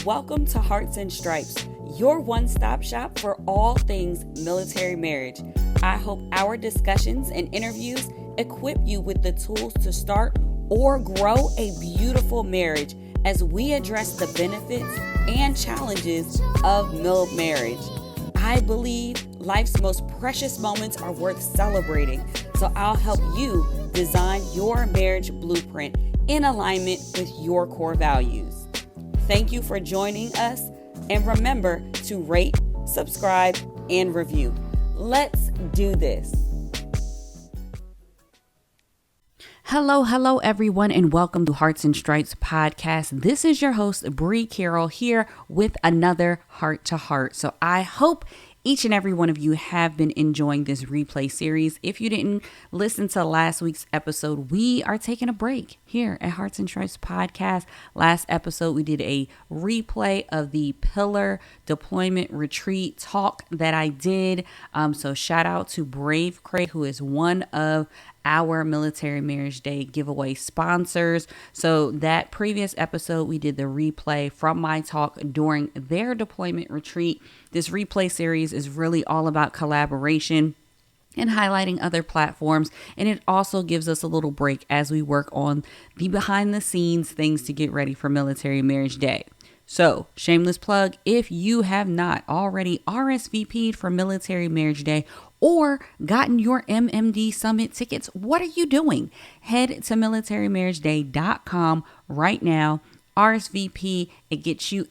welcome to Hearts and Stripes, your one-stop shop for all things military marriage. I hope our discussions and interviews equip you with the tools to start or grow a beautiful marriage as we address the benefits and challenges of marriage. I believe life's most precious moments are worth celebrating, so I'll help you design your marriage blueprint in alignment with your core values. Thank you for joining us, and remember to rate, subscribe, and review. Let's do this. Hello, everyone, and welcome to Hearts and Stripes podcast. This is your host, Bree Carroll, here with another Heart to Heart. So I hope each and every one of you have been enjoying this replay series. If you didn't listen to last week's episode, we are taking a break here at Hearts and Stripes podcast. Last episode, we did a replay of the Pillar Deployment Retreat talk that I did. So shout out to Brave Craig, who is one of our Military Marriage Day giveaway sponsors. So that previous episode, we did the replay from my talk during their deployment retreat. This replay series is really all about collaboration and highlighting other platforms. And it also gives us a little break as we work on the behind the scenes things to get ready for Military Marriage Day. So, shameless plug, if you have not already RSVP'd for Military Marriage Day or gotten your MMD Summit tickets, what are you doing? Head to militarymarriageday.com right now. RSVP, it gets you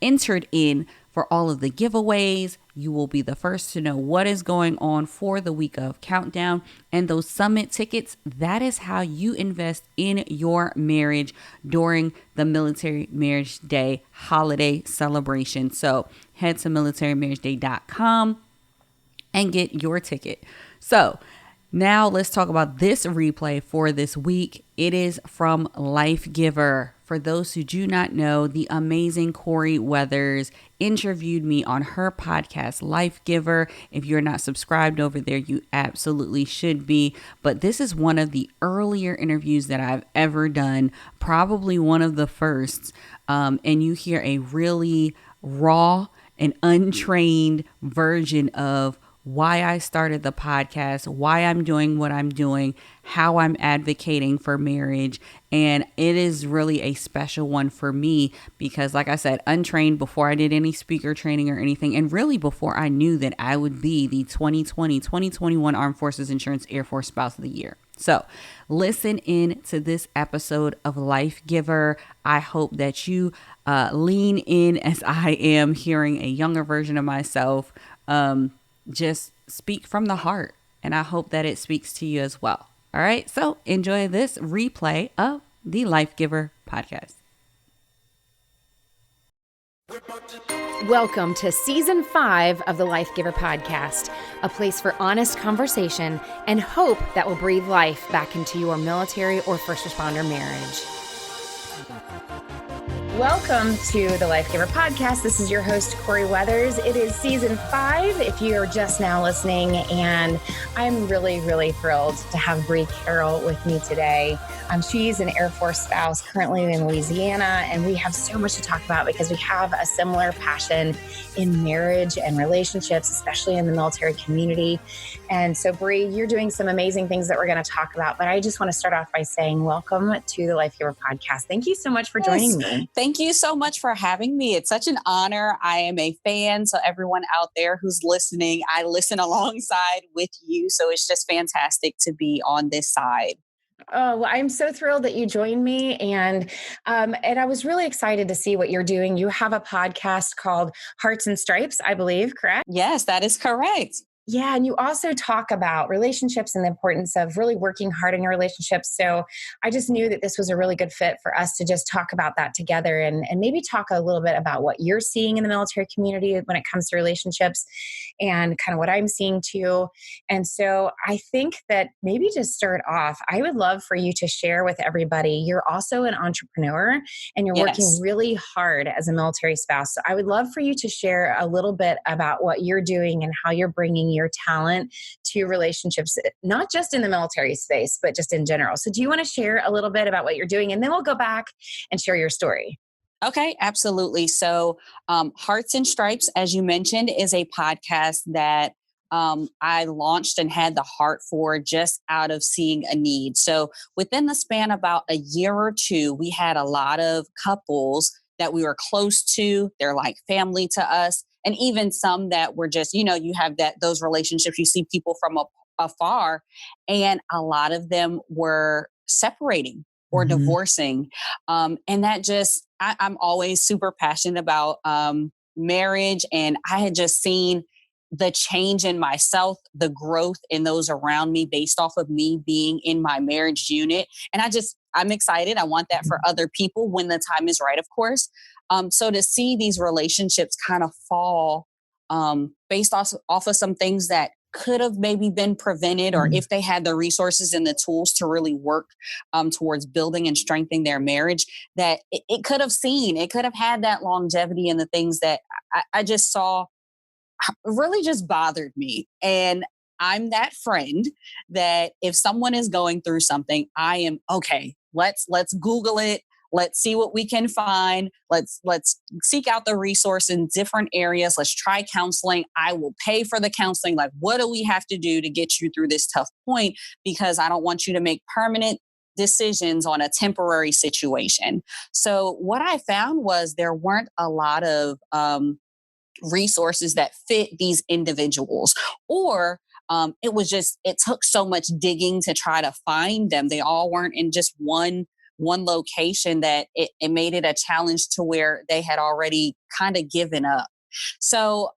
entered in for all of the giveaways. You will be the first to know what is going on for the week of countdown. And those summit tickets, that is how you invest in your marriage during the Military Marriage Day holiday celebration. So head to militarymarriageday.com and get your ticket. So now let's talk about this replay for this week. It is from Lifegiver. For those who do not know, the amazing Corie Weathers interviewed me on her podcast, Lifegiver. If you're not subscribed over there, you absolutely should be. But this is one of the earlier interviews that I've ever done, probably one of the first. And you hear a really raw and untrained version of why I started the podcast, why I'm doing what I'm doing, how I'm advocating for marriage. And it is really a special one for me because, like I said, untrained before I did any speaker training or anything, and really before I knew that I would be the 2020-2021 Armed Forces Insurance Air Force Spouse of the Year. So listen in to this episode of Lifegiver. I hope that you lean in as I am hearing a younger version of myself just speak from the heart. And I hope that it speaks to you as well. All right. So enjoy this replay of the Lifegiver podcast. Welcome to Season 5 of the Lifegiver podcast, a place for honest conversation and hope that will breathe life back into your military or first responder marriage. Welcome to the Lifegiver podcast. This is your host, Corie Weathers. It is Season 5 if you are just now listening, and I'm really, really thrilled to have Bree Carroll with me today. She's an Air Force spouse currently in Louisiana, and we have so much to talk about because we have a similar passion in marriage and relationships, especially in the military community. And so, Bree, you're doing some amazing things that we're going to talk about, but I just want to start off by saying welcome to the Lifegiver podcast. Thank you so much for joining me. Thank you so much for having me. It's such an honor. I am a fan. So everyone out there who's listening, I listen alongside with you. So it's just fantastic to be on this side. Oh, well, I'm so thrilled that you joined me. And I was really excited to see what you're doing. You have a podcast called Hearts and Stripes, I believe, correct? Yes, that is correct. Yeah. And you also talk about relationships and the importance of really working hard in your relationships. So I just knew that this was a really good fit for us to just talk about that together and maybe talk a little bit about what you're seeing in the military community when it comes to relationships and kind of what I'm seeing too. And so I think that maybe to start off, I would love for you to share with everybody, you're also an entrepreneur and you're working really hard as a military spouse. So I would love for you to share a little bit about what you're doing and how you're bringing your talent to relationships, not just in the military space, but just in general. So do you want to share a little bit about what you're doing? And then we'll go back and share your story. Okay, absolutely. So, Hearts and Stripes, as you mentioned, is a podcast that I launched and had the heart for just out of seeing a need. So, within the span about a year or two, we had a lot of couples that we were close to. They're like family to us, and even some that were just, you have those relationships. You see people from afar, and a lot of them were separating or Mhm. divorcing. And that just, I'm always super passionate about marriage. And I had just seen the change in myself, the growth in those around me based off of me being in my marriage unit. And I'm excited. I want that for other people when the time is right, of course. So to see these relationships kind of fall based off of some things that could have maybe been prevented, or Mhm. if they had the resources and the tools to really work towards building and strengthening their marriage, that it could have seen, it could have had that longevity, and the things that I just saw really just bothered me. And I'm that friend that if someone is going through something, I am okay. Let's Google it. Let's see what we can find. Let's seek out the resource in different areas. Let's try counseling. I will pay for the counseling. Like, what do we have to do to get you through this tough point? Because I don't want you to make permanent decisions on a temporary situation. So what I found was there weren't a lot of resources that fit these individuals, or it took so much digging to try to find them. They all weren't in just one location, that it made it a challenge to where they had already kind of given up. So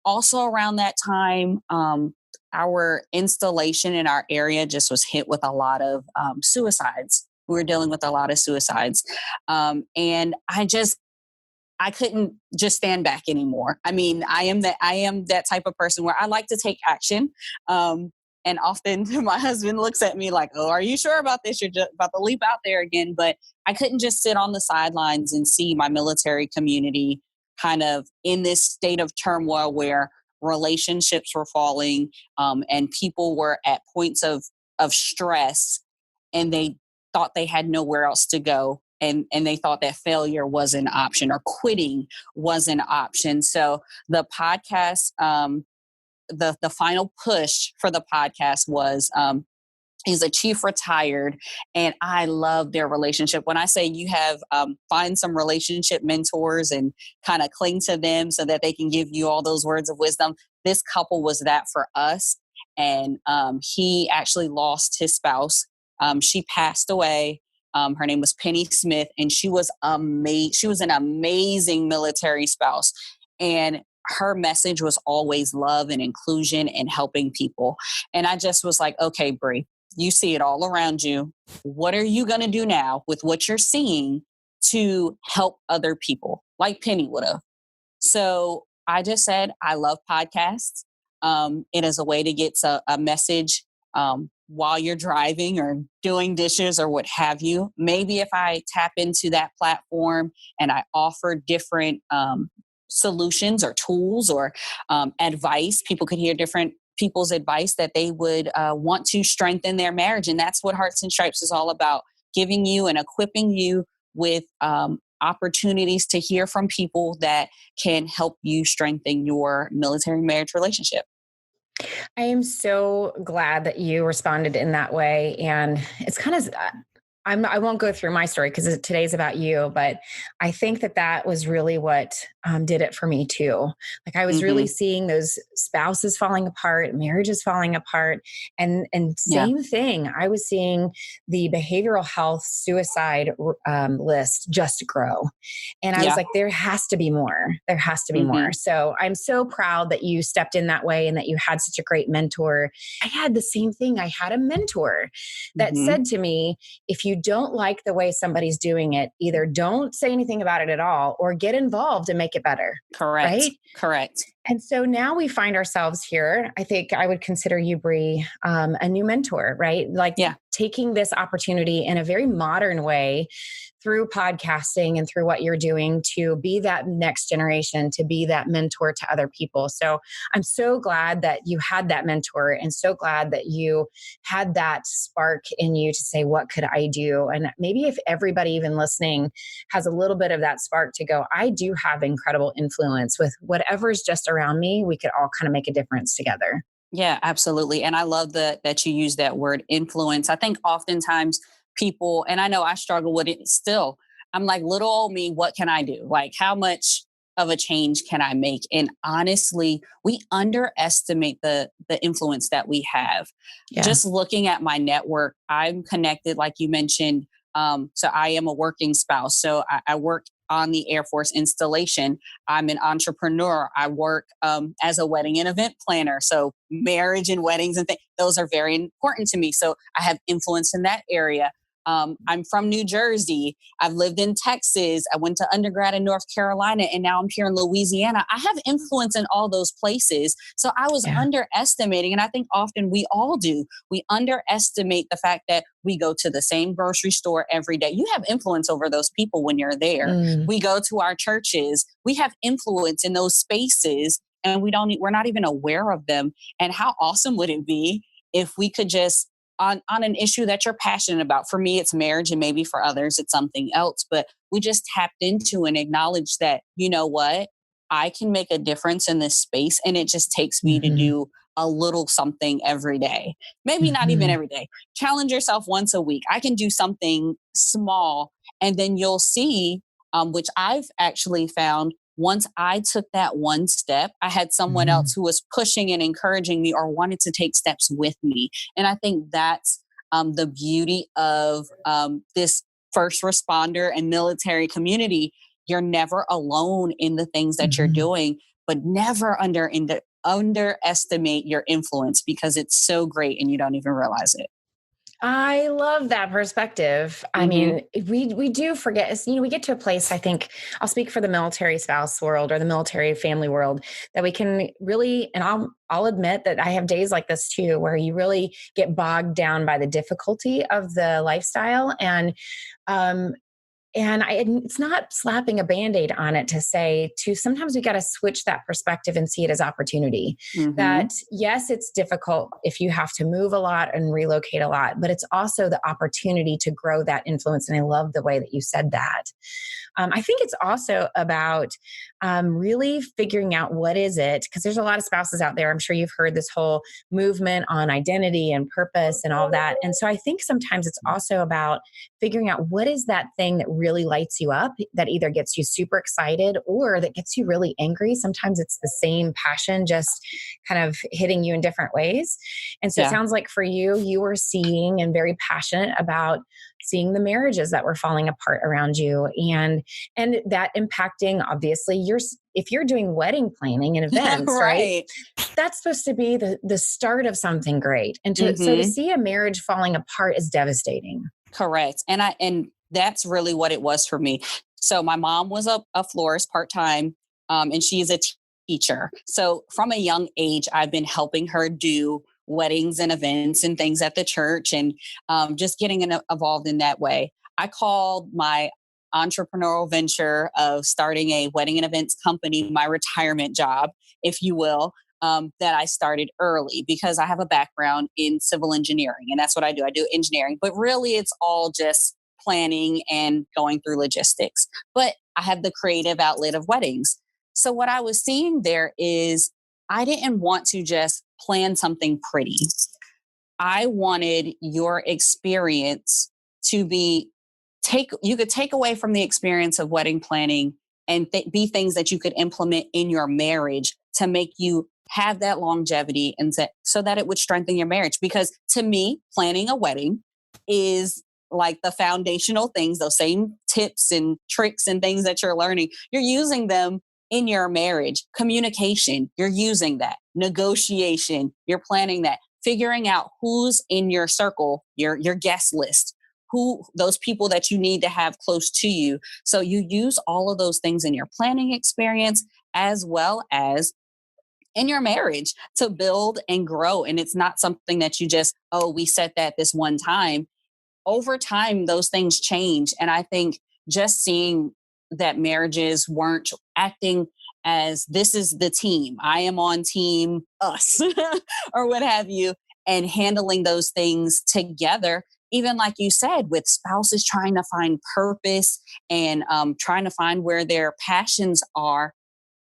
also around that time, our installation in our area just was hit with a lot of suicides. We were dealing with a lot of suicides, and I couldn't just stand back anymore. I mean, I am that type of person where I like to take action. And often my husband looks at me like, "Oh, are you sure about this? You're just about to leap out there again." But I couldn't just sit on the sidelines and see my military community kind of in this state of turmoil where relationships were falling, and people were at points of stress, and they thought they had nowhere else to go, and they thought that failure was an option, or quitting was an option. So the podcast, the final push for the podcast was he's a chief retired, and I love their relationship. When I say you have find some relationship mentors and kind of cling to them so that they can give you all those words of wisdom, this couple was that for us. And he actually lost his spouse. She passed away. Her name was Penny Smith, and she was amazing. She was an amazing military spouse, and her message was always love and inclusion and helping people. And I just was like, okay, Bree, you see it all around you. What are you going to do now with what you're seeing to help other people like Penny would have? So I just said, I love podcasts. It is a way to get a message while you're driving or doing dishes or what have you. Maybe if I tap into that platform and I offer different solutions or tools or advice, people could hear different people's advice that they would want to strengthen their marriage. And that's what Hearts and Stripes is all about, giving you and equipping you with opportunities to hear from people that can help you strengthen your military marriage relationship. I am so glad that you responded in that way. And it's kind of, I won't go through my story because today's about you, but I think that was really what did it for me too. Like I was really Mm-hmm. seeing those spouses falling apart, marriages falling apart, and Yeah. same thing. I was seeing the behavioral health suicide list just grow, and I was Yeah. like, there has to be more. There has to be Mm-hmm. more. So I'm so proud that you stepped in that way and that you had such a great mentor. I had the same thing. I had a mentor that Mm-hmm. said to me, if you don't like the way somebody's doing it, either don't say anything about it at all or get involved and make it better. Correct. Right. Correct. And so now we find ourselves here. I think I would consider you, Bree, a new mentor, right? Like Yeah. taking this opportunity in a very modern way through podcasting and through what you're doing to be that next generation, to be that mentor to other people. So I'm so glad that you had that mentor and so glad that you had that spark in you to say, what could I do? And maybe if everybody even listening has a little bit of that spark to go, I do have incredible influence with whatever's just around me, we could all kind of make a difference together. Yeah, absolutely. And I love that you use that word influence. I think oftentimes people, and I know I struggle with it still, I'm like, little old me, what can I do? Like, how much of a change can I make? And honestly, we underestimate the influence that we have. Yeah. Just looking at my network, I'm connected, like you mentioned. So I am a working spouse. So I work on the Air Force installation. I'm an entrepreneur. I work as a wedding and event planner. So marriage and weddings and things, those are very important to me. So I have influence in that area. I'm from New Jersey. I've lived in Texas. I went to undergrad in North Carolina, and now I'm here in Louisiana. I have influence in all those places. So I was underestimating, and I think often we all do. We underestimate the fact that we go to the same grocery store every day. You have influence over those people when you're there. We go to our churches. We have influence in those spaces, and we're not even aware of them. And how awesome would it be if we could just on an issue that you're passionate about. For me, it's marriage, and maybe for others, it's something else. But we just tapped into and acknowledged that, you know what, I can make a difference in this space. And it just takes me to do a little something every day. Maybe not even every day. Challenge yourself once a week. I can do something small, and then you'll see, which I've actually found, once I took that one step, I had someone else who was pushing and encouraging me or wanted to take steps with me. And I think that's the beauty of this first responder and military community. You're never alone in the things that you're doing, but never underestimate your influence, because it's so great and you don't even realize it. I love that perspective. I mean, we do forget, we get to a place, I think I'll speak for the military spouse world or the military family world, that we can really, and I'll admit that I have days like this too, where you really get bogged down by the difficulty of the lifestyle. And it's not slapping a Band-Aid on it to say sometimes we got to switch that perspective and see it as opportunity. That yes, it's difficult if you have to move a lot and relocate a lot, but it's also the opportunity to grow that influence. And I love the way that you said that. I think it's also about really figuring out what is it, because there's a lot of spouses out there. I'm sure you've heard this whole movement on identity and purpose and all that. And so I think sometimes it's also about figuring out what is that thing that really lights you up, that either gets you super excited or that gets you really angry. Sometimes it's the same passion, just kind of hitting you in different ways. And so it sounds like for you, you were seeing and very passionate about seeing the marriages that were falling apart around you, and that impacting, obviously, if you're doing wedding planning and events, right? That's supposed to be the start of something great. And so to see a marriage falling apart is devastating. Correct. And that's really what it was for me. So my mom was a florist part-time, and she's a teacher. So from a young age, I've been helping her do weddings and events and things at the church, and just getting involved in that way. I called my entrepreneurial venture of starting a wedding and events company my retirement job, if you will, that I started early, because I have a background in civil engineering, and that's what I do. I do engineering, but really it's all just planning and going through logistics. But I have the creative outlet of weddings. So what I was seeing there is I didn't want to just plan something pretty. I wanted your experience to be you could take away from the experience of wedding planning and be things that you could implement in your marriage to make you have that longevity, and so that it would strengthen your marriage. Because to me, planning a wedding is like the foundational things, those same tips and tricks and things that you're learning, you're using them in your marriage. Communication, you're using that. Negotiation, you're planning that. Figuring out who's in your circle, your guest list, who those people that you need to have close to you. So you use all of those things in your planning experience as well as in your marriage to build and grow. And it's not something that you just, we set that this one time. Over time, those things change. And I think just seeing that marriages weren't acting as this is the team. I am on team us or what have you, and handling those things together. Even like you said, with spouses trying to find purpose and trying to find where their passions are.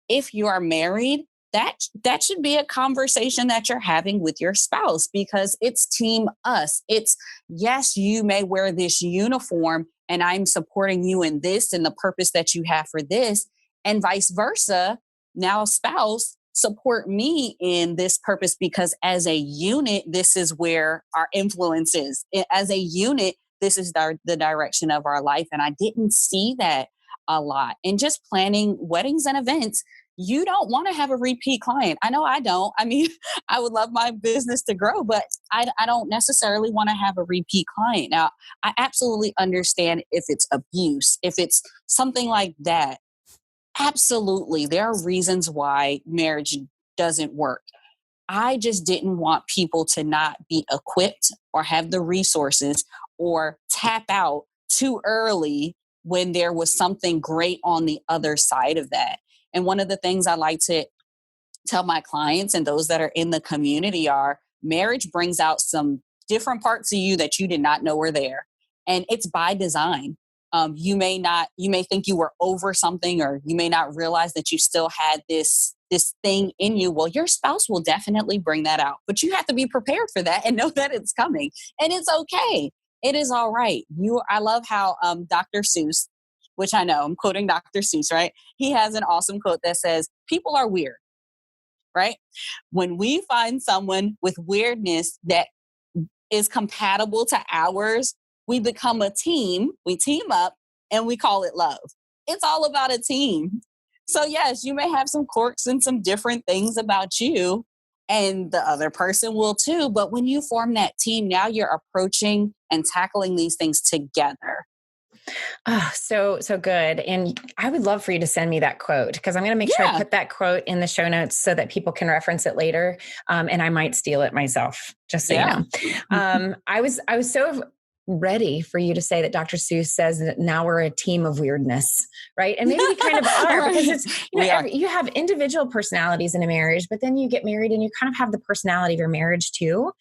If you are married, that should be a conversation that you're having with your spouse, because it's team us. It's, yes, you may wear this uniform and I'm supporting you in this and the purpose that you have for this, and vice versa. Now, spouse, support me in this purpose, because as a unit, this is where our influence is. As a unit, this is the direction of our life. And I didn't see that a lot. And just planning weddings and events, you don't want to have a repeat client. I know I don't. I mean, I would love my business to grow, but I don't necessarily want to have a repeat client. Now, I absolutely understand if it's abuse, if it's something like that. Absolutely. There are reasons why marriage doesn't work. I just didn't want people to not be equipped or have the resources or tap out too early when there was something great on the other side of that. And one of the things I like to tell my clients and those that are in the community are, marriage brings out some different parts of you that you did not know were there. And it's by design. You may think you were over something, or you may not realize that you still had this thing in you. Well, your spouse will definitely bring that out, but you have to be prepared for that and know that it's coming, and it's okay. It is all right. I love how Dr. Seuss, which I know I'm quoting Dr. Seuss, right? He has an awesome quote that says, people are weird, right? When we find someone with weirdness that is compatible to ours, we become a team, we team up, and we call it love. It's all about a team. So yes, you may have some quirks and some different things about you, and the other person will too. But when you form that team, now you're approaching and tackling these things together. Oh, so good. And I would love for you to send me that quote, because I'm going to make sure I put that quote in the show notes so that people can reference it later. And I might steal it myself, just so you know. I was so ready for you to say that Dr. Seuss says that now we're a team of weirdness, right? And maybe we kind of are, because it's, you have individual personalities in a marriage, but then you get married and you kind of have the personality of your marriage too.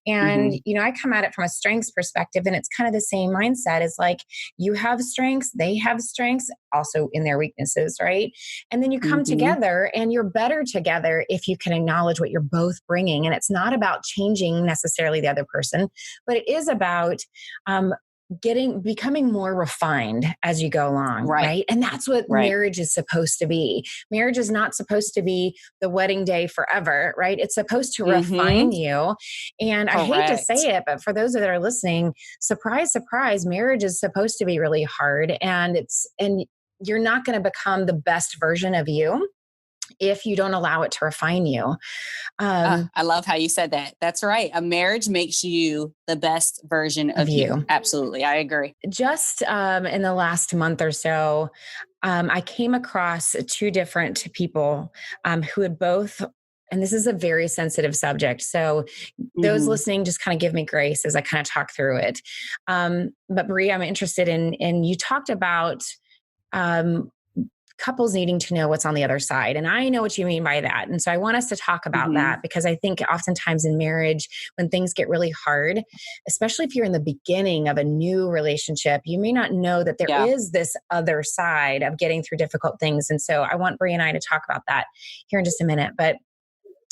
And, I come at it from a strengths perspective, and it's kind of the same mindset. It's like, you have strengths, they have strengths also in their weaknesses, right? And then you come together, and you're better together if you can acknowledge what you're both bringing. And it's not about changing necessarily the other person, but it is about becoming more refined as you go along, right? And that's what marriage is supposed to be. Marriage is not supposed to be the wedding day forever, right? It's supposed to refine you. And I hate to say it, but for those that are listening, surprise, surprise, marriage is supposed to be really hard, and you're not going to become the best version of you if you don't allow it to refine you. I love how you said that. That's right. A marriage makes you the best version of you. Absolutely. I agree. Just in the last month or so, I came across two different people who had both, and this is a very sensitive subject. So those listening, just kind of give me grace as I kind of talk through it. But Bree, I'm interested in you talked about couples needing to know what's on the other side. And I know what you mean by that. And so I want us to talk about that, because I think oftentimes in marriage, when things get really hard, especially if you're in the beginning of a new relationship, you may not know that there is this other side of getting through difficult things. And so I want Bree and I to talk about that here in just a minute. But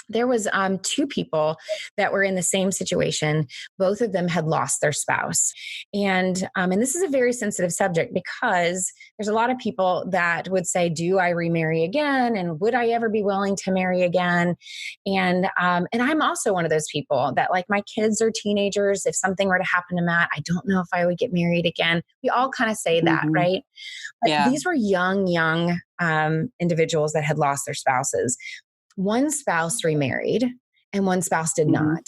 there was two people that were in the same situation. Both of them had lost their spouse. And this is a very sensitive subject, because there's a lot of people that would say, do I remarry again? And would I ever be willing to marry again? And I'm also one of those people that, like, my kids are teenagers. If something were to happen to Matt, I don't know if I would get married again. We all kind of say that, right? But these were young individuals that had lost their spouses. One spouse remarried and one spouse did not.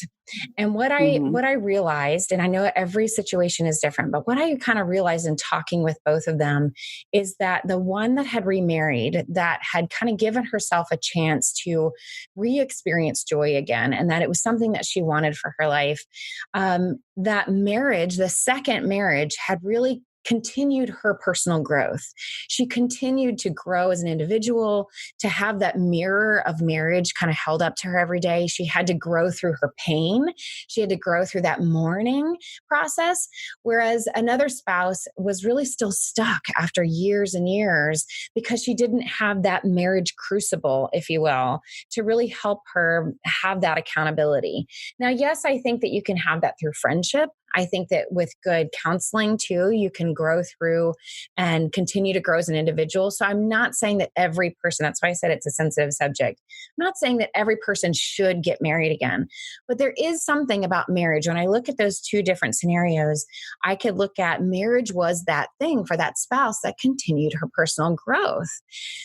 And what I realized, and I know every situation is different, but what I kind of realized in talking with both of them is that the one that had remarried, that had kind of given herself a chance to re-experience joy again, and that it was something that she wanted for her life, that marriage, the second marriage, had really continued her personal growth. She continued to grow as an individual, to have that mirror of marriage kind of held up to her every day. She had to grow through her pain. She had to grow through that mourning process. Whereas another spouse was really still stuck after years and years because she didn't have that marriage crucible, if you will, to really help her have that accountability. Now, yes, I think that you can have that through friendship. I think that with good counseling too, you can grow through and continue to grow as an individual. So I'm not saying that every person, that's why I said it's a sensitive subject. I'm not saying that every person should get married again, but there is something about marriage. When I look at those two different scenarios, I could look at marriage was that thing for that spouse that continued her personal growth.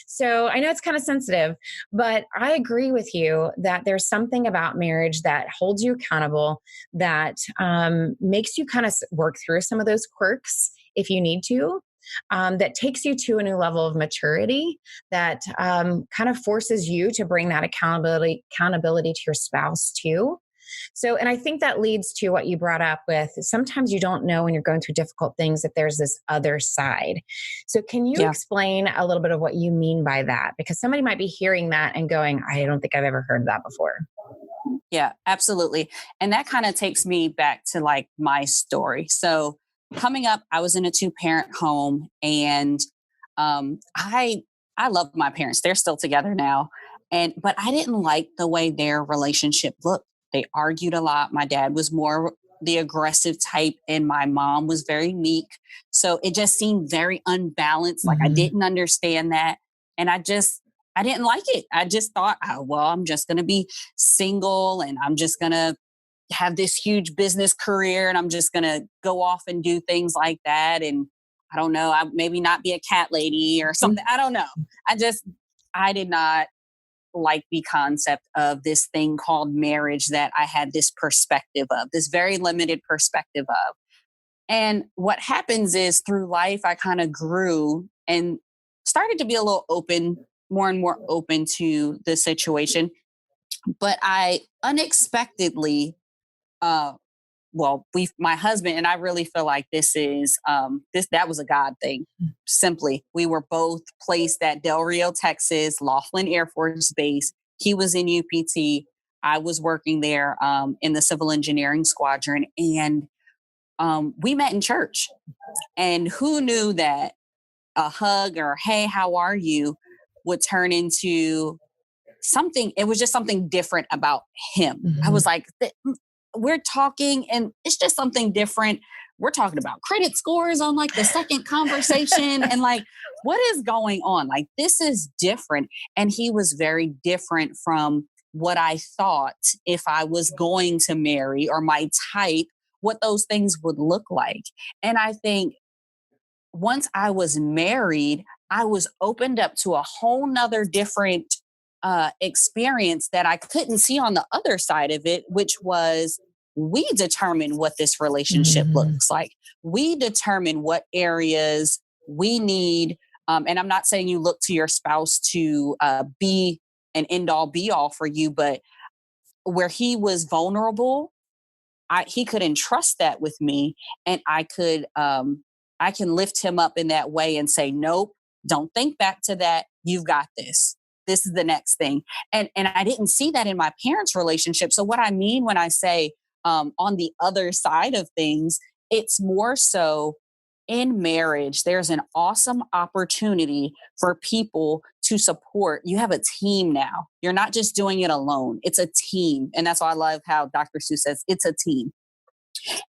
So I know it's kind of sensitive, but I agree with you that there's something about marriage that holds you accountable, that makes you kind of work through some of those quirks if you need to, that takes you to a new level of maturity, that kind of forces you to bring that accountability to your spouse too. So, and I think that leads to what you brought up with sometimes you don't know when you're going through difficult things that there's this other side. So, can you explain a little bit of what you mean by that? Because somebody might be hearing that and going, I don't think I've ever heard that before. Yeah, absolutely. And that kind of takes me back to like my story. So coming up, I was in a 2-parent home, and I love my parents. They're still together now. But I didn't like the way their relationship looked. They argued a lot. My dad was more the aggressive type and my mom was very meek. So it just seemed very unbalanced. Like I didn't understand that. And I didn't like it. I just thought, oh, well, I'm just going to be single and I'm just going to have this huge business career and I'm just going to go off and do things like that. And I don't know, I maybe not be a cat lady or something. I don't know. I did not like the concept of this thing called marriage that I had this perspective of, this very limited perspective of. And what happens is through life, I kind of grew and started to be a little open, more and more open to the situation. But I unexpectedly, my husband and I really feel like that was a God thing. Simply, we were both placed at Del Rio, Texas, Laughlin Air Force Base. He was in UPT. I was working there in the civil engineering squadron, and we met in church. And who knew that a hug or hey, how are you would turn into something. It was just something different about him. I was like, we're talking and it's just something different. We're talking about credit scores on like the second conversation and like, what is going on? Like, this is different. And he was very different from what I thought if I was going to marry or my type, what those things would look like. And I think once I was married, I was opened up to a whole nother different experience that I couldn't see on the other side of it, which was we determine what this relationship looks like. We determine what areas we need. And I'm not saying you look to your spouse to be an end all be all for you, but where he was vulnerable, he could entrust that with me, and I can lift him up in that way and say, nope, don't think back to that. You've got this. This is the next thing. And I didn't see that in my parents' relationship. So what I mean when I say on the other side of things, it's more so in marriage, there's an awesome opportunity for people to support. You have a team now. You're not just doing it alone. It's a team. And that's why I love how Dr. Seuss says it's a team.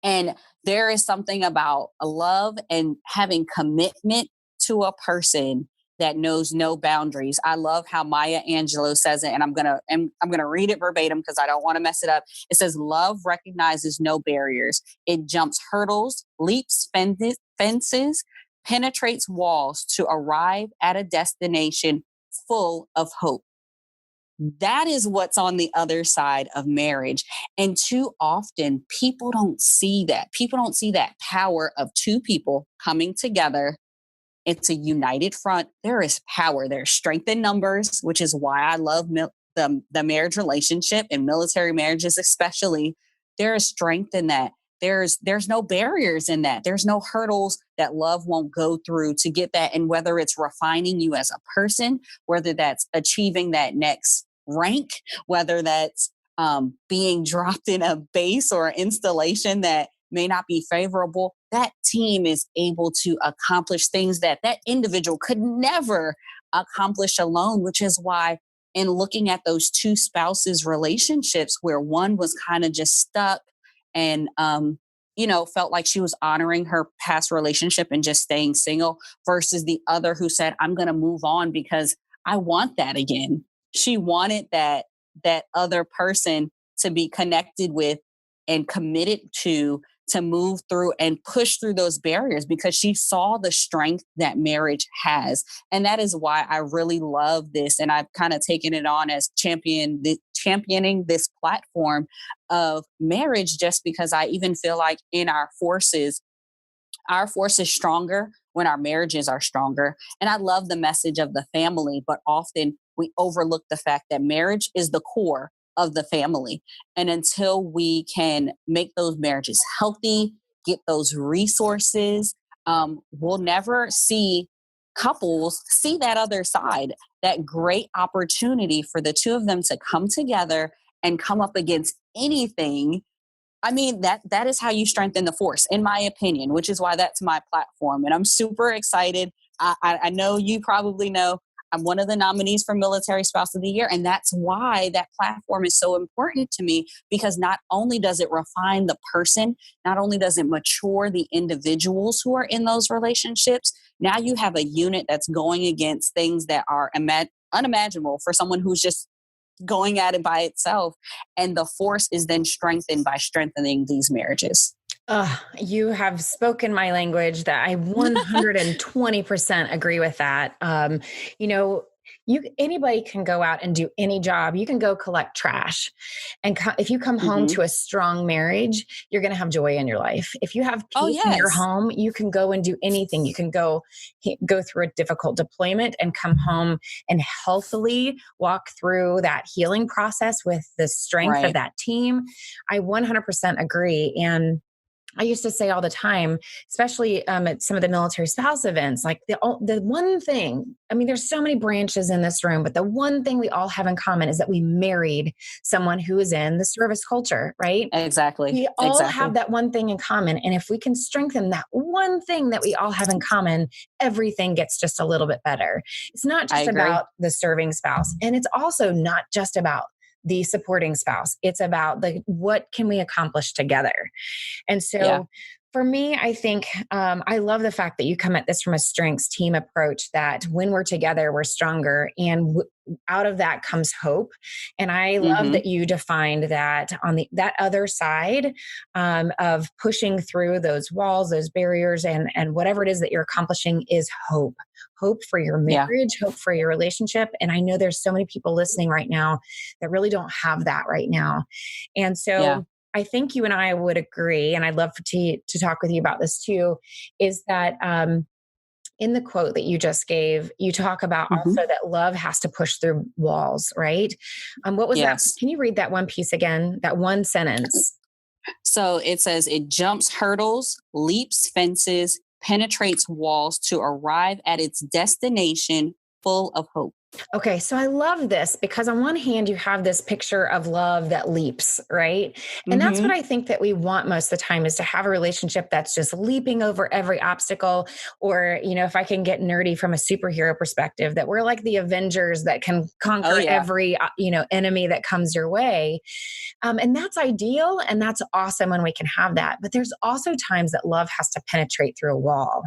And there is something about love and having commitment to a person that knows no boundaries. I love how Maya Angelou says it, and I'm gonna read it verbatim because I don't want to mess it up. It says, "Love recognizes no barriers. It jumps hurdles, leaps fences, penetrates walls to arrive at a destination full of hope." That is what's on the other side of marriage. And too often people don't see that. People don't see that power of two people coming together. It's a united front. There is power. There's strength in numbers, which is why I love the marriage relationship and military marriages especially. There is strength in that. there's no barriers in that. There's no hurdles that love won't go through to get that. And whether it's refining you as a person, whether that's achieving that next rank, whether that's being dropped in a base or installation that may not be favorable, that team is able to accomplish things that that individual could never accomplish alone, which is why in looking at those two spouses relationships where one was kind of just stuck and felt like she was honoring her past relationship and just staying single versus the other who said, I'm going to move on because I want that again. She wanted that other person to be connected with and committed to move through and push through those barriers because she saw the strength that marriage has. And that is why I really love this. And I've kind of taken it on as championing this platform of marriage, just because I even feel like in our force is stronger when our marriages are stronger. And I love the message of the family, but often we overlook the fact that marriage is the core of the family. And until we can make those marriages healthy, get those resources, we'll never see couples see that other side, that great opportunity for the two of them to come together and come up against anything. I mean, that is how you strengthen the force, in my opinion, which is why that's my platform. And I'm super excited. I know you probably know I'm one of the nominees for Military Spouse of the Year. And that's why that platform is so important to me, because not only does it refine the person, not only does it mature the individuals who are in those relationships, now you have a unit that's going against things that are unimaginable for someone who's just going at it by itself. And the force is then strengthened by strengthening these marriages. You have spoken my language. That I 120% agree with that. Anybody can go out and do any job. You can go collect trash. And if you come home to a strong marriage, you're going to have joy in your life. If you have peace in your home, you can go and do anything. You can go through a difficult deployment and come home and healthily walk through that healing process with the strength of that team. I 100% agree. And I used to say all the time, especially at some of the military spouse events, like the one thing, I mean, there's so many branches in this room, but the one thing we all have in common is that we married someone who is in the service culture, right? Exactly. We all have that one thing in common. And if we can strengthen that one thing that we all have in common, everything gets just a little bit better. It's not just about the serving spouse. And it's also not just about the supporting spouse. It's about what can we accomplish together? And so for me, I think I love the fact that you come at this from a strengths team approach, that when we're together, we're stronger. And out of that comes hope. And I love that you defined that on that other side of pushing through those walls, those barriers, and whatever it is that you're accomplishing is hope. Hope for your marriage, hope for your relationship. And I know there's so many people listening right now that really don't have that right now. And so I think you and I would agree, and I'd love to talk with you about this too, is that in the quote that you just gave, you talk about also that love has to push through walls, right? What was that? Can you read that one piece again? That one sentence. So it says, it jumps hurdles, leaps fences, penetrates walls to arrive at its destination full of hope. Okay. So I love this because on one hand, you have this picture of love that leaps, right? And that's what I think that we want most of the time, is to have a relationship that's just leaping over every obstacle. Or, if I can get nerdy from a superhero perspective, that we're like the Avengers that can conquer every, enemy that comes your way. And that's ideal. And that's awesome when we can have that. But there's also times that love has to penetrate through a wall.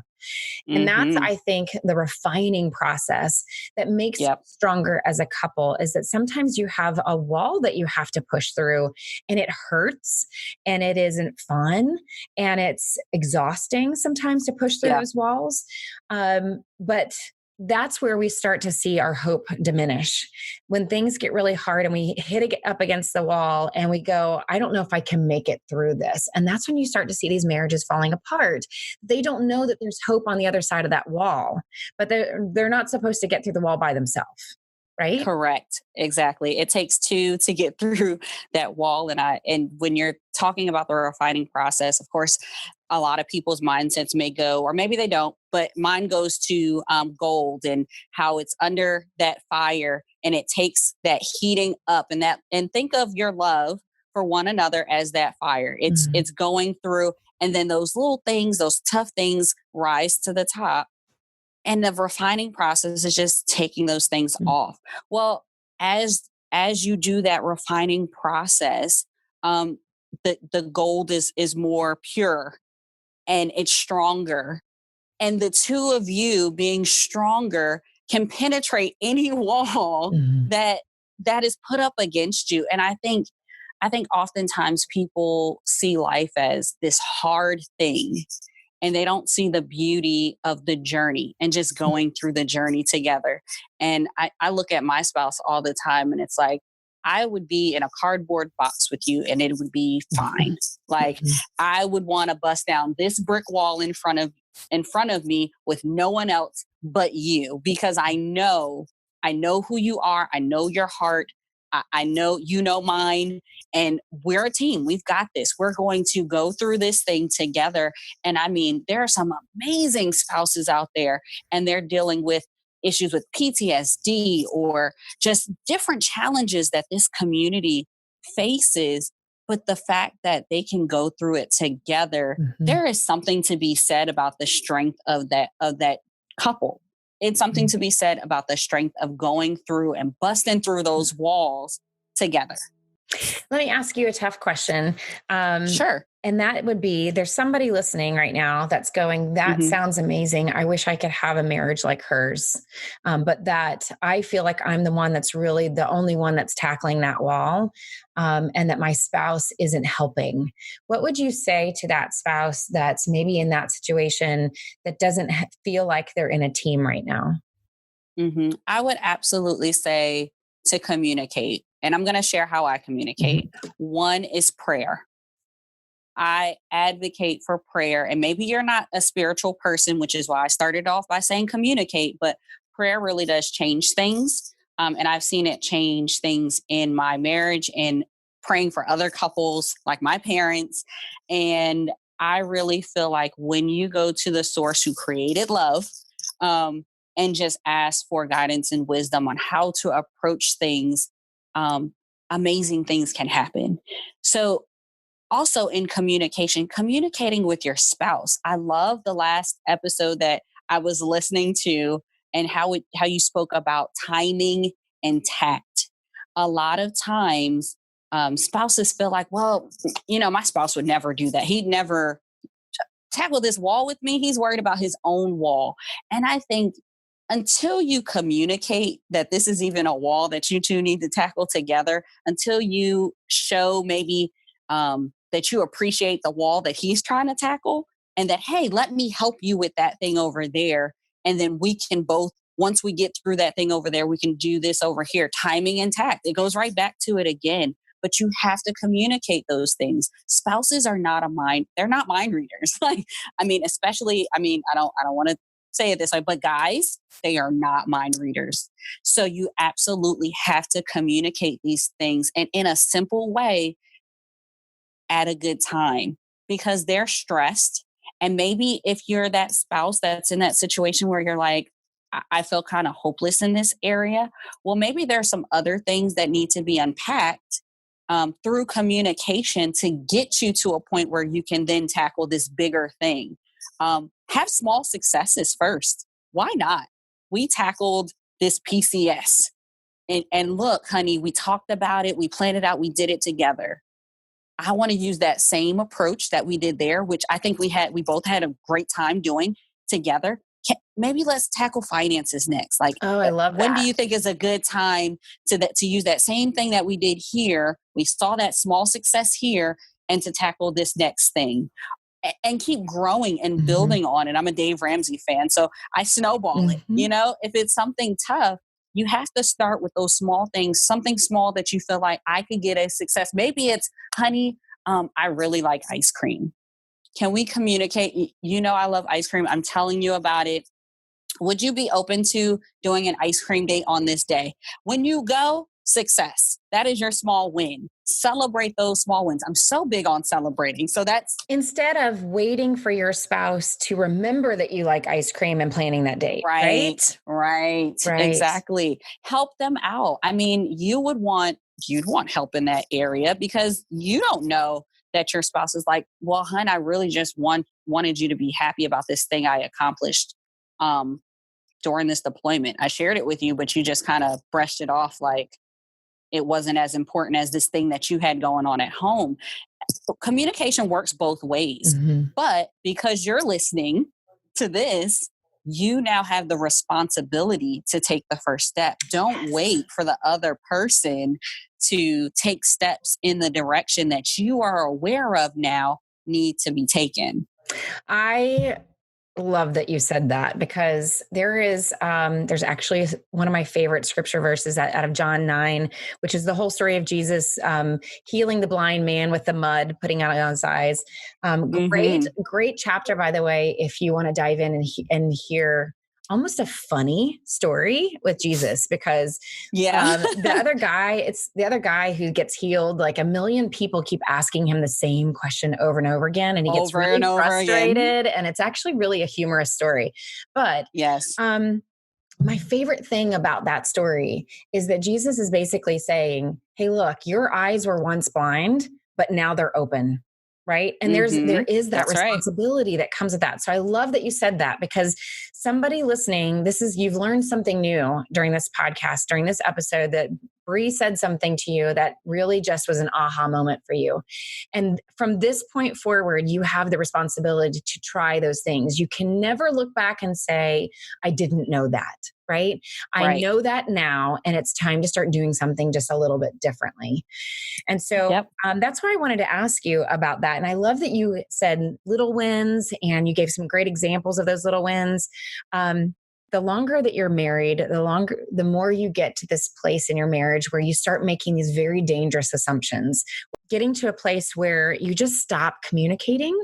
And that's, I think, the refining process that makes you stronger as a couple, is that sometimes you have a wall that you have to push through, and it hurts, and it isn't fun, and it's exhausting sometimes to push through those walls. But that's where we start to see our hope diminish. When things get really hard and we hit it up against the wall and we go, I don't know if I can make it through this. And that's when you start to see these marriages falling apart. They don't know that there's hope on the other side of that wall, but they're not supposed to get through the wall by themselves. right? Correct. Exactly. It takes two to get through that wall. And when you're talking about the refining process, of course, a lot of people's mindsets may go, or maybe they don't, but mine goes to gold and how it's under that fire and it takes that heating up and think of your love for one another as that fire. It's going through, and then those little things, those tough things rise to the top. And the refining process is just taking those things off. Well, as you do that refining process, the gold is more pure and it's stronger. And the two of you being stronger can penetrate any wall that is put up against you. And I think oftentimes people see life as this hard thing and they don't see the beauty of the journey and just going through the journey together. And I look at my spouse all the time and it's like, I would be in a cardboard box with you and it would be fine. Like I would want to bust down this brick wall in front of me with no one else but you, because I know who you are. I know your heart. I know you know mine, and we're a team. We've got this. We're going to go through this thing together. And I mean, there are some amazing spouses out there, and they're dealing with issues with PTSD or just different challenges that this community faces. But the fact that they can go through it together, there is something to be said about the strength of that couple. It's something to be said about the strength of going through and busting through those walls together. Let me ask you a tough question. Sure. And that would be, there's somebody listening right now that's going, that sounds amazing. I wish I could have a marriage like hers. But that I feel like I'm the one that's really the only one that's tackling that wall. And that my spouse isn't helping. What would you say to that spouse that's maybe in that situation that doesn't feel like they're in a team right now? I would absolutely say to communicate. And I'm going to share how I communicate. One is prayer. I advocate for prayer. And maybe you're not a spiritual person, which is why I started off by saying communicate, but prayer really does change things. And I've seen it change things in my marriage and praying for other couples like my parents. And I really feel like when you go to the source who created love, and just ask for guidance and wisdom on how to approach things, amazing things can happen. So also in communicating with your spouse. I love the last episode that I was listening to and how you spoke about timing and tact. A lot of times, spouses feel like, well, my spouse would never do that. He'd never tackle this wall with me. He's worried about his own wall. And I think until you communicate that this is even a wall that you two need to tackle together, until you show maybe that you appreciate the wall that he's trying to tackle and that, hey, let me help you with that thing over there. And then we can both, once we get through that thing over there, we can do this over here. Timing and tact. It goes right back to it again. But you have to communicate those things. Spouses are they're not mind readers. Especially, I don't want to say it this way, but guys, they are not mind readers. So you absolutely have to communicate these things and in a simple way at a good time, because they're stressed. And maybe if you're that spouse that's in that situation where you're like, I feel kind of hopeless in this area. Well, maybe there's some other things that need to be unpacked through communication to get you to a point where you can then tackle this bigger thing. Have small successes first. Why not? We tackled this PCS. And look, honey, we talked about it. We planned it out. We did it together. I want to use that same approach that we did there, which I think we both had a great time doing together. Maybe let's tackle finances next. Like, oh, I love that. When do you think is a good time to use that same thing that we did here? We saw that small success here, and to tackle this next thing and keep growing and building on it. I'm a Dave Ramsey fan, so I snowball it. If it's something tough, you have to start with those small things, something small that you feel like I could get a success. Maybe it's, honey, I really like ice cream. Can we communicate? I love ice cream. I'm telling you about it. Would you be open to doing an ice cream date on this day? When you go, success. That is your small win. Celebrate those small wins. I'm so big on celebrating. So that's instead of waiting for your spouse to remember that you like ice cream and planning that date. Right. Exactly. Help them out. I mean, you'd want help in that area because you don't know that your spouse is like, well, hun, I really just wanted you to be happy about this thing I accomplished during this deployment. I shared it with you, but you just kind of brushed it off like it wasn't as important as this thing that you had going on at home. Communication works both ways, but because you're listening to this, you now have the responsibility to take the first step. Don't wait for the other person to take steps in the direction that you are aware of now need to be taken. I love that you said that because there's actually one of my favorite scripture verses out of John 9, which is the whole story of Jesus healing the blind man with the mud, putting out his eyes. Great chapter, by the way, if you want to dive in and hear almost a funny story with Jesus because the other guy who gets healed, like a million people keep asking him the same question over and over again. And he gets really frustrated and it's actually really a humorous story. But yes, my favorite thing about that story is that Jesus is basically saying, hey, look, your eyes were once blind, but now they're open. Right. And there is that responsibility that comes with that. So I love that you said that because somebody listening, you've learned something new during this podcast, during this episode, that Bree said something to you that really just was an aha moment for you. And from this point forward, you have the responsibility to try those things. You can never look back and say, I didn't know that. Right. I know that now, and it's time to start doing something just a little bit differently. And so that's why I wanted to ask you about that. And I love that you said little wins and you gave some great examples of those little wins. The longer that you're married, the more you get to this place in your marriage where you start making these very dangerous assumptions, getting to a place where you just stop communicating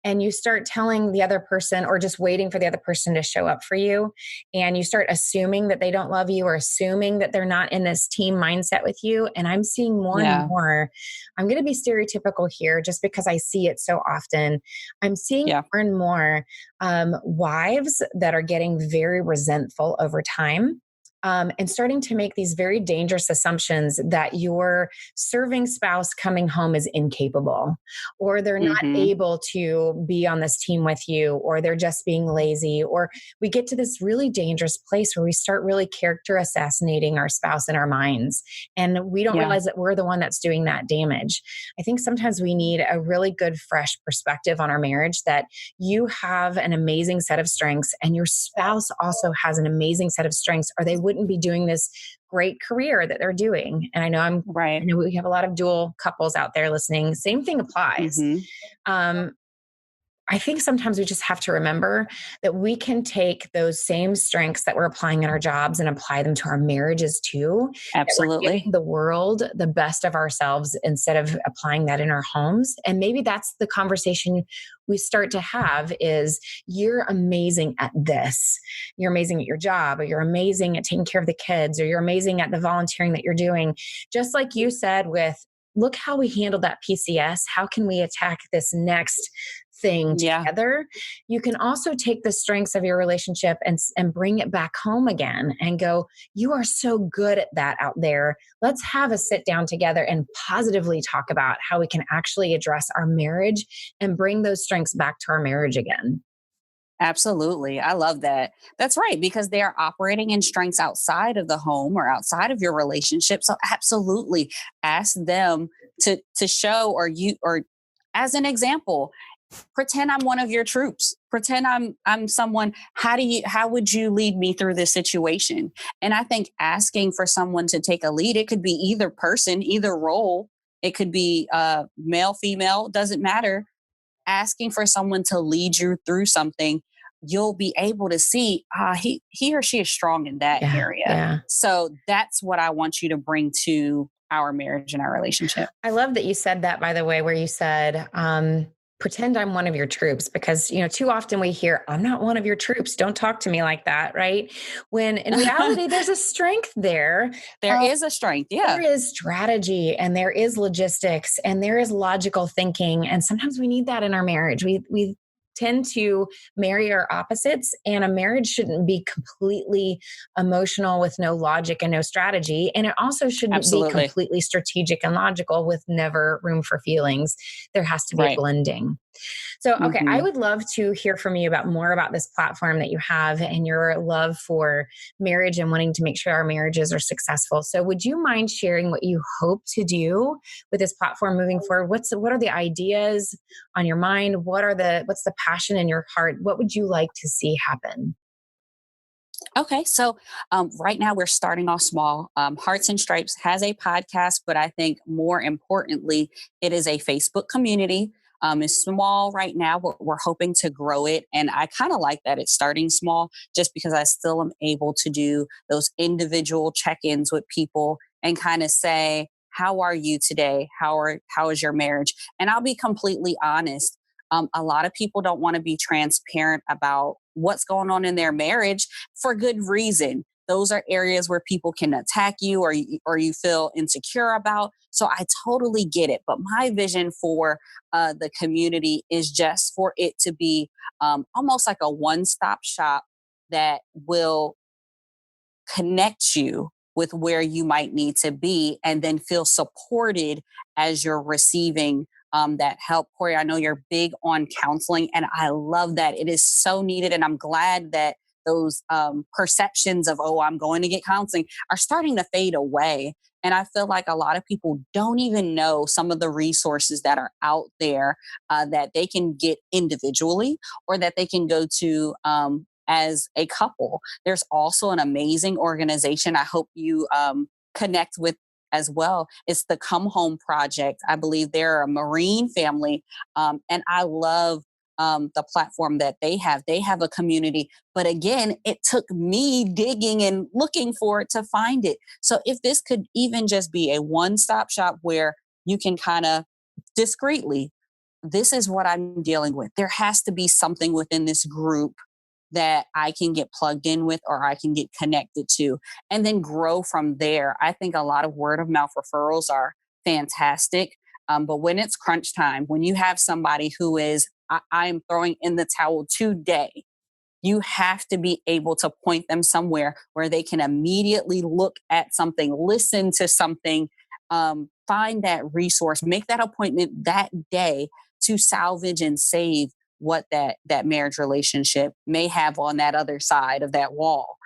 and you start telling the other person or just waiting for the other person to show up for you. And you start assuming that they don't love you or assuming that they're not in this team mindset with you. And I'm seeing more and more, I'm going to be stereotypical here just because I see it so often. I'm seeing more and more wives that are getting very resentful over time. And starting to make these very dangerous assumptions that your serving spouse coming home is incapable, or they're not able to be on this team with you, or they're just being lazy, or we get to this really dangerous place where we start really character assassinating our spouse in our minds. And we don't realize that we're the one that's doing that damage. I think sometimes we need a really good, fresh perspective on our marriage that you have an amazing set of strengths and your spouse also has an amazing set of strengths, or they wouldn't be doing this great career that they're doing. And I know I know we have a lot of dual couples out there listening. Same thing applies. I think sometimes we just have to remember that we can take those same strengths that we're applying in our jobs and apply them to our marriages too. Absolutely. We're giving the world the best of ourselves instead of applying that in our homes. And maybe that's the conversation we start to have is you're amazing at this. You're amazing at your job, or you're amazing at taking care of the kids, or you're amazing at the volunteering that you're doing. Just like you said with, look how we handled that PCS. How can we attack this next thing together? You can also take the strengths of your relationship and bring it back home again and go, you are so good at that out there. Let's have a sit down together and positively talk about how we can actually address our marriage and bring those strengths back to our marriage again. Absolutely. I love that. That's right. Because they are operating in strengths outside of the home or outside of your relationship. So absolutely ask them to show, or as an example, pretend I'm one of your troops. Pretend I'm someone. How would you lead me through this situation? And I think asking for someone to take a lead, it could be either person, either role. It could be male, female, doesn't matter. Asking for someone to lead you through something, you'll be able to see he or she is strong in that area. Yeah. So that's what I want you to bring to our marriage and our relationship. I love that you said that, by the way, where you said, pretend I'm one of your troops, because, too often we hear, I'm not one of your troops. Don't talk to me like that. Right. When in reality, there's a strength there. There is a strength. Yeah. There is strategy, and there is logistics, and there is logical thinking. And sometimes we need that in our marriage. We tend to marry our opposites, and a marriage shouldn't be completely emotional with no logic and no strategy. And it also shouldn't be completely strategic and logical with never room for feelings. There has to be a blending. So, okay, I would love to hear from you about more about this platform that you have and your love for marriage and wanting to make sure our marriages are successful. So would you mind sharing what you hope to do with this platform moving forward? What are the ideas on your mind? What's the passion in your heart? What would you like to see happen? Okay, so right now we're starting off small. Hearts and Stripes has a podcast, but I think more importantly, it is a Facebook community. It's small right now, but we're hoping to grow it. And I kind of like that it's starting small, just because I still am able to do those individual check-ins with people and kind of say, how are you today? How is your marriage? And I'll be completely honest. A lot of people don't want to be transparent about what's going on in their marriage for good reason. Those are areas where people can attack you, or you feel insecure about. So I totally get it. But my vision for the community is just for it to be almost like a one-stop shop that will connect you with where you might need to be, and then feel supported as you're receiving that help. Corie, I know you're big on counseling, and I love that. It is so needed. And I'm glad that those perceptions of, oh, I'm going to get counseling are starting to fade away. And I feel like a lot of people don't even know some of the resources that are out there that they can get individually, or that they can go to as a couple. There's also an amazing organization I hope you connect with as well. It's the Come Home Project. I believe they're a Marine family. And I love the platform that they have. They have a community. But again, it took me digging and looking for it to find it. So if this could even just be a one-stop shop where you can kind of discreetly, this is what I'm dealing with. There has to be something within this group that I can get plugged in with, or I can get connected to, and then grow from there. I think a lot of word of mouth referrals are fantastic. But when it's crunch time, when you have somebody who is, I'm throwing in the towel today, you have to be able to point them somewhere where they can immediately look at something, listen to something, find that resource, make that appointment that day to salvage and save what that marriage relationship may have on that other side of that wall.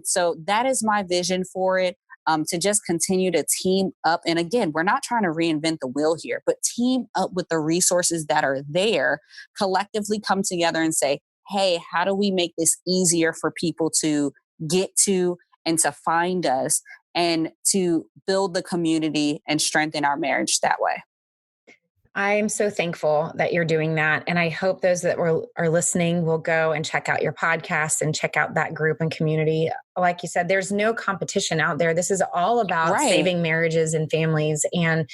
So that is my vision for it, to just continue to team up. And again, we're not trying to reinvent the wheel here, but team up with the resources that are there, collectively come together and say, hey, how do we make this easier for people to get to and to find us, and to build the community and strengthen our marriage that way? I'm so thankful that you're doing that. And I hope those that are listening will go and check out your podcast and check out that group and community. Like you said, there's no competition out there. This is all about saving marriages and families. And,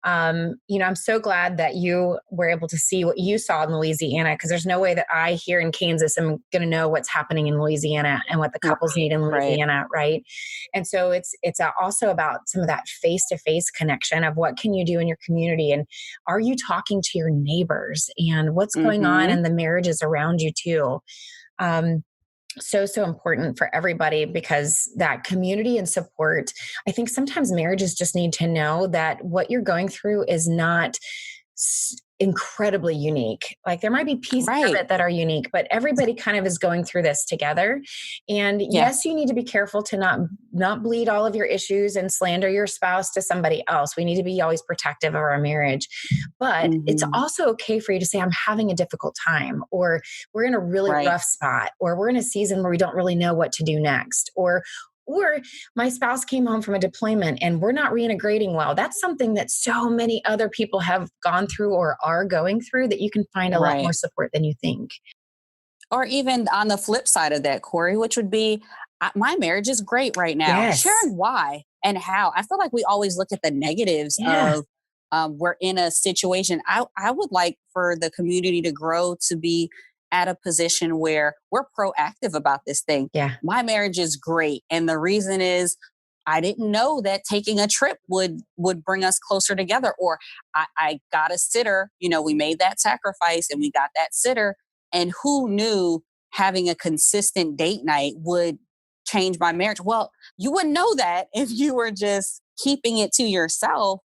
I'm so glad that you were able to see what you saw in Louisiana, because there's no way that I here in Kansas am going to know what's happening in Louisiana and what the couples need in Louisiana. Right. And so it's also about some of that face-to-face connection of what can you do in your community, and are you talking to your neighbors, and what's going on in the marriages around you too. So important for everybody, because that community and support, I think sometimes marriages just need to know that what you're going through is not incredibly unique. Like there might be pieces of it that are unique, but everybody kind of is going through this together. And yes, you need to be careful to not bleed all of your issues and slander your spouse to somebody else. We need to be always protective of our marriage, but it's also okay for you to say, I'm having a difficult time, or we're in a really rough spot, or we're in a season where we don't really know what to do next, or my spouse came home from a deployment and we're not reintegrating well. That's something that so many other people have gone through or are going through, that you can find a lot more support than you think. Or even on the flip side of that, Corie, which would be, my marriage is great right now. Yes. Sharing why and how. I feel like we always look at the negatives of we're in a situation. I would like for the community to grow to be at a position where we're proactive about this thing. Yeah. My marriage is great. And the reason is I didn't know that taking a trip would bring us closer together. Or I got a sitter, we made that sacrifice and we got that sitter. And who knew having a consistent date night would change my marriage? Well, you wouldn't know that if you were just keeping it to yourself.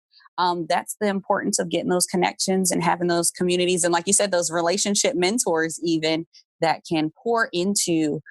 That's the importance of getting those connections and having those communities. And like you said, those relationship mentors, even that can pour into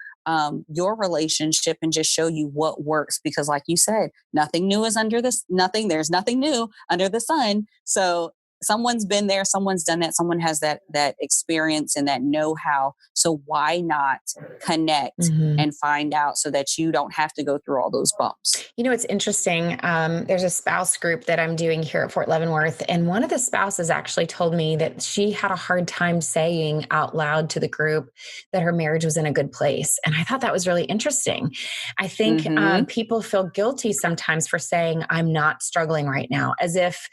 your relationship and just show you what works. Because like you said, nothing new is there's nothing new under the sun. So someone's been there, someone's done that, someone has that experience and that know-how. So why not connect and find out so that you don't have to go through all those bumps? It's interesting. There's a spouse group that I'm doing here at Fort Leavenworth, and one of the spouses actually told me that she had a hard time saying out loud to the group that her marriage was in a good place. And I thought that was really interesting. I think people feel guilty sometimes for saying, I'm not struggling right now, as if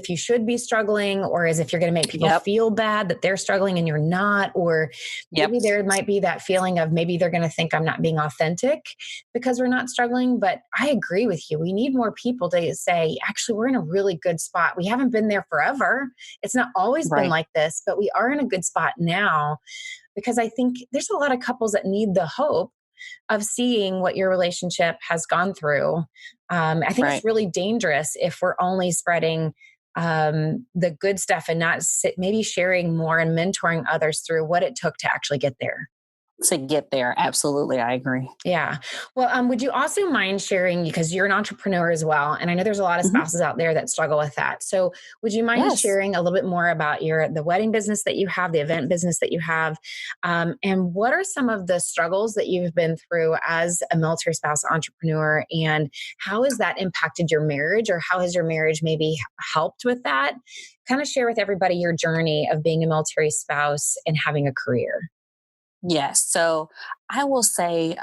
you should be struggling, or as if you're going to make people feel bad that they're struggling and you're not. Or maybe there might be that feeling of maybe they're going to think I'm not being authentic because we're not struggling. But I agree with you. We need more people to say, actually, we're in a really good spot. We haven't been there forever. It's not always been like this, but we are in a good spot now, because I think there's a lot of couples that need the hope of seeing what your relationship has gone through. I think it's really dangerous if we're only spreading the good stuff and not maybe sharing more and mentoring others through what it took to actually get there. Absolutely. I agree. Yeah. Well, would you also mind sharing, because you're an entrepreneur as well, and I know there's a lot of spouses out there that struggle with that. So would you mind sharing a little bit more about the wedding business that you have, the event business that you have, and what are some of the struggles that you've been through as a military spouse entrepreneur, and how has that impacted your marriage, or how has your marriage maybe helped with that? Kind of share with everybody your journey of being a military spouse and having a career. Yes. So I will say,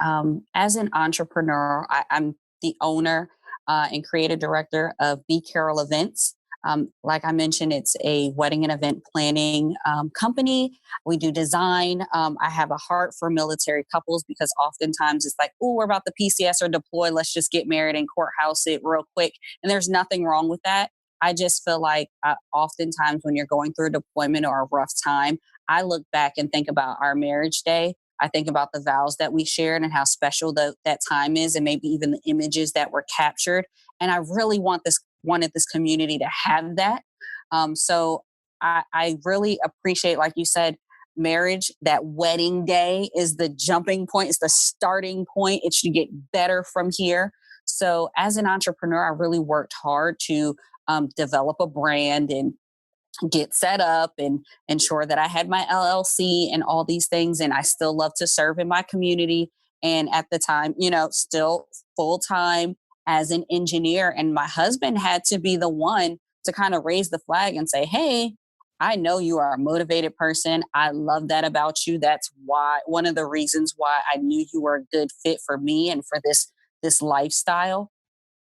as an entrepreneur, I'm the owner and creative director of Bree Carroll Events. Like I mentioned, it's a wedding and event planning company. We do design. I have a heart for military couples, because oftentimes it's like, oh, we're about to PCS or deploy. Let's just get married and courthouse it real quick. And there's nothing wrong with that. I just feel like oftentimes when you're going through a deployment or a rough time, I look back and think about our marriage day. I think about the vows that we shared and how special that time is, and maybe even the images that were captured. And I really wanted this community to have that. So I really appreciate, like you said, marriage. That wedding day is the jumping point. It's the starting point. It should get better from here. So as an entrepreneur, I really worked hard to develop a brand and get set up and ensure that I had my LLC and all these things. And I still love to serve in my community. And at the time, still full time as an engineer. And my husband had to be the one to kind of raise the flag and say, hey, I know you are a motivated person. I love that about you. That's one of the reasons why I knew you were a good fit for me and for this lifestyle.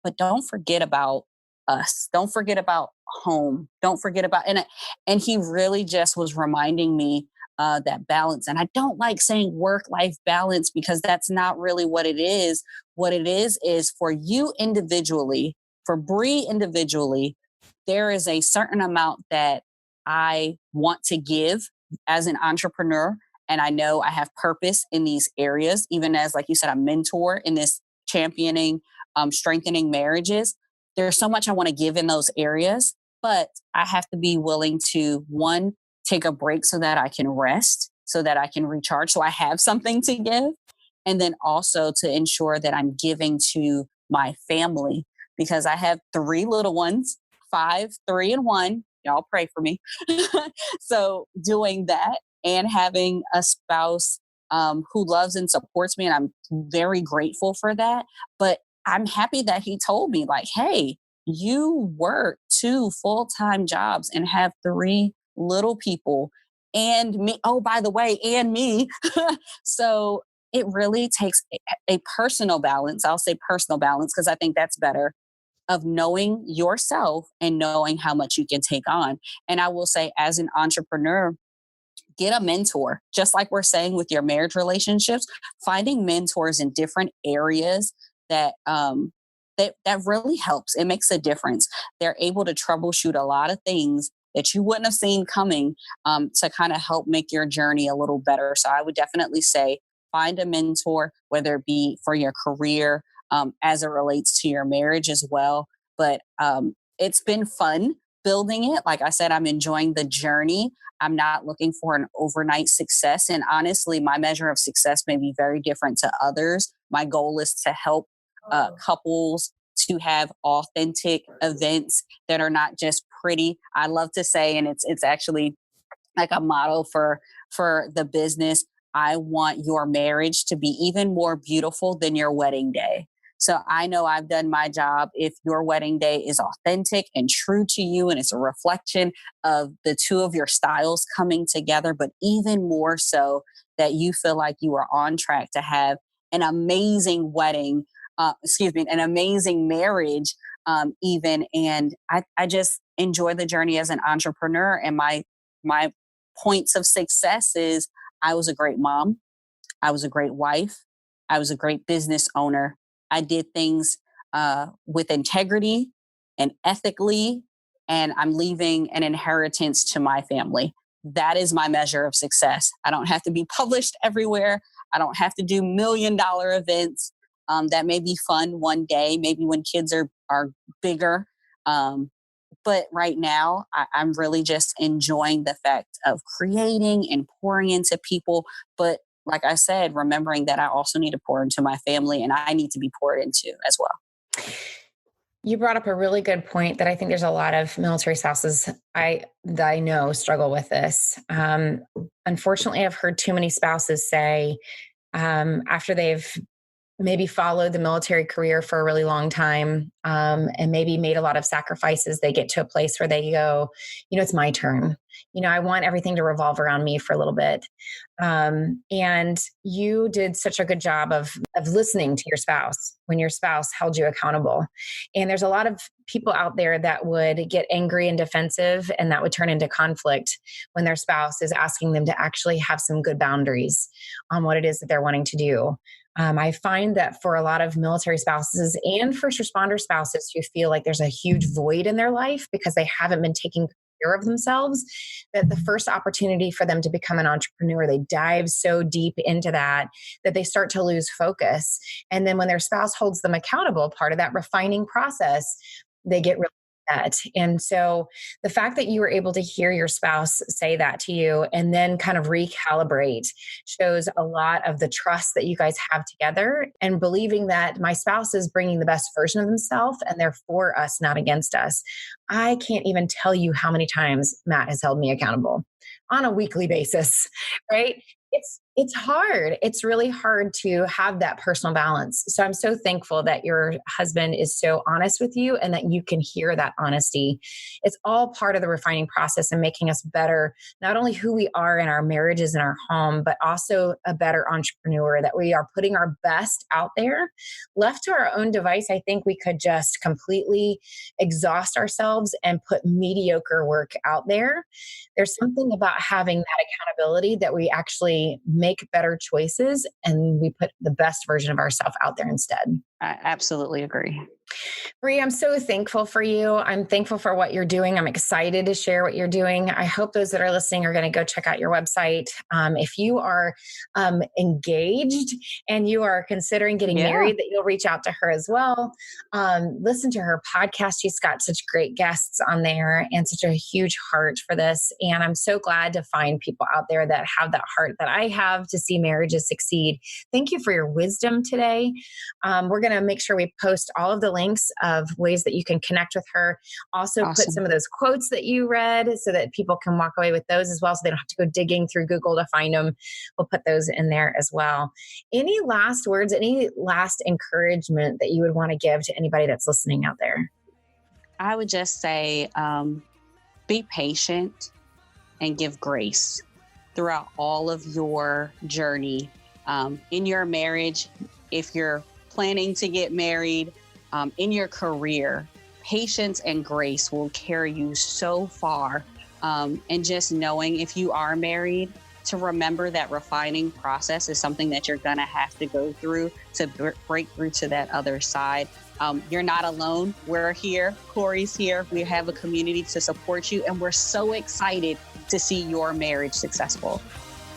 But don't forget about us. Don't forget about home. Don't forget about, and he really just was reminding me that balance. And I don't like saying work-life balance, because that's not really what it is. What it is for you individually, for Bree individually, there is a certain amount that I want to give as an entrepreneur. And I know I have purpose in these areas, even as, like you said, a mentor in this championing, strengthening marriages. There's so much I want to give in those areas, but I have to be willing to, one, take a break so that I can rest, so that I can recharge, so I have something to give. And then also to ensure that I'm giving to my family, because I have 3 little ones, 5, 3, and 1. Y'all pray for me. So doing that and having a spouse who loves and supports me, and I'm very grateful for that. But I'm happy that he told me, like, hey, you work 2 full-time jobs and have 3 little people and me. Oh, by the way, and me. So it really takes a personal balance. I'll say personal balance, because I think that's better. of knowing yourself and knowing how much you can take on. And I will say, as an entrepreneur, get a mentor. Just like we're saying with your marriage relationships, finding mentors in different areas that that really helps. It makes a difference. They're able to troubleshoot a lot of things that you wouldn't have seen coming, to kind of help make your journey a little better. So I would definitely say find a mentor, whether it be for your career, as it relates to your marriage as well. But it's been fun building it. Like I said, I'm enjoying the journey. I'm not looking for an overnight success. And honestly, my measure of success may be very different to others. My goal is to help couples to have authentic events that are not just pretty. I love to say, and it's actually like a motto for the business, I want your marriage to be even more beautiful than your wedding day. So I know I've done my job if your wedding day is authentic and true to you, and it's a reflection of the two of your styles coming together, but even more so that you feel like you are on track to have an amazing wedding, an amazing marriage, even. And I just enjoy the journey as an entrepreneur. And my points of success is I was a great mom. I was a great wife. I was a great business owner. I did things with integrity and ethically, and I'm leaving an inheritance to my family. That is my measure of success. I don't have to be published everywhere. I don't have to do $1 million events. That may be fun one day, maybe when kids are bigger. But right now, I'm really just enjoying the fact of creating and pouring into people. But like I said, remembering that I also need to pour into my family, and I need to be poured into as well. You brought up a really good point that I think there's a lot of military spouses that I know struggle with this. Unfortunately, I've heard too many spouses say, after they've maybe followed the military career for a really long time, and maybe made a lot of sacrifices, they get to a place where they go, it's my turn. I want everything to revolve around me for a little bit. And you did such a good job of listening to your spouse when your spouse held you accountable. And there's a lot of people out there that would get angry and defensive, and that would turn into conflict when their spouse is asking them to actually have some good boundaries on what it is that they're wanting to do. I find that for a lot of military spouses and first responder spouses who feel like there's a huge void in their life because they haven't been taking care of themselves, that the first opportunity for them to become an entrepreneur, they dive so deep into that they start to lose focus. And then when their spouse holds them accountable, part of that refining process, they get really upset. And so the fact that you were able to hear your spouse say that to you and then kind of recalibrate shows a lot of the trust that you guys have together, and believing that my spouse is bringing the best version of themselves and they're for us, not against us. I can't even tell you how many times Matt has held me accountable on a weekly basis, right? It's hard. It's really hard to have that personal balance. So I'm so thankful that your husband is so honest with you and that you can hear that honesty. It's all part of the refining process and making us better, not only who we are in our marriages and our home, but also a better entrepreneur, that we are putting our best out there. Left to our own device, I think we could just completely exhaust ourselves and put mediocre work out there. There's something about having that accountability that we actually make better choices and we put the best version of ourselves out there instead. I absolutely agree. Bree, I'm so thankful for you. I'm thankful for what you're doing. I'm excited to share what you're doing. I hope those that are listening are going to go check out your website. If you are engaged and you are considering getting married, that you'll reach out to her as well. Listen to her podcast. She's got such great guests on there and such a huge heart for this. And I'm so glad to find people out there that have that heart that I have to see marriages succeed. Thank you for your wisdom today. We're going to make sure we post all of the links of ways that you can connect with her. Also put some of those quotes that you read so that people can walk away with those as well, so they don't have to go digging through Google to find them. We'll put those in there as well. Any last words, any last encouragement that you would want to give to anybody that's listening out there? I would just say, be patient and give grace throughout all of your journey in your marriage. If you're planning to get married, in your career, patience and grace will carry you so far. And just knowing if you are married, to remember that refining process is something that you're going to have to go through to break through to that other side. You're not alone. We're here. Corie's here. We have a community to support you. And we're so excited to see your marriage successful.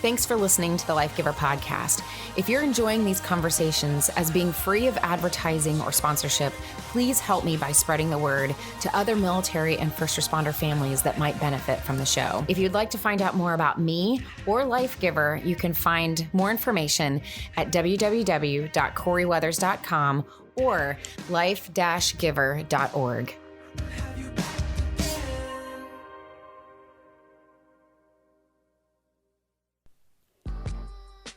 Thanks for listening to the Lifegiver podcast. If you're enjoying these conversations as being free of advertising or sponsorship, please help me by spreading the word to other military and first responder families that might benefit from the show. If you'd like to find out more about me or Lifegiver, you can find more information at www.corieweathers.com or life-giver.org.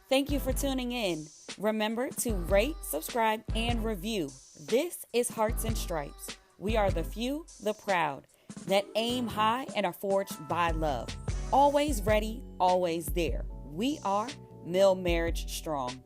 Thank you for tuning in. Remember to rate, subscribe, and review. This is Hearts and Stripes. We are the few, the proud, that aim high and are forged by love. Always ready, always there. We are Mill Marriage Strong.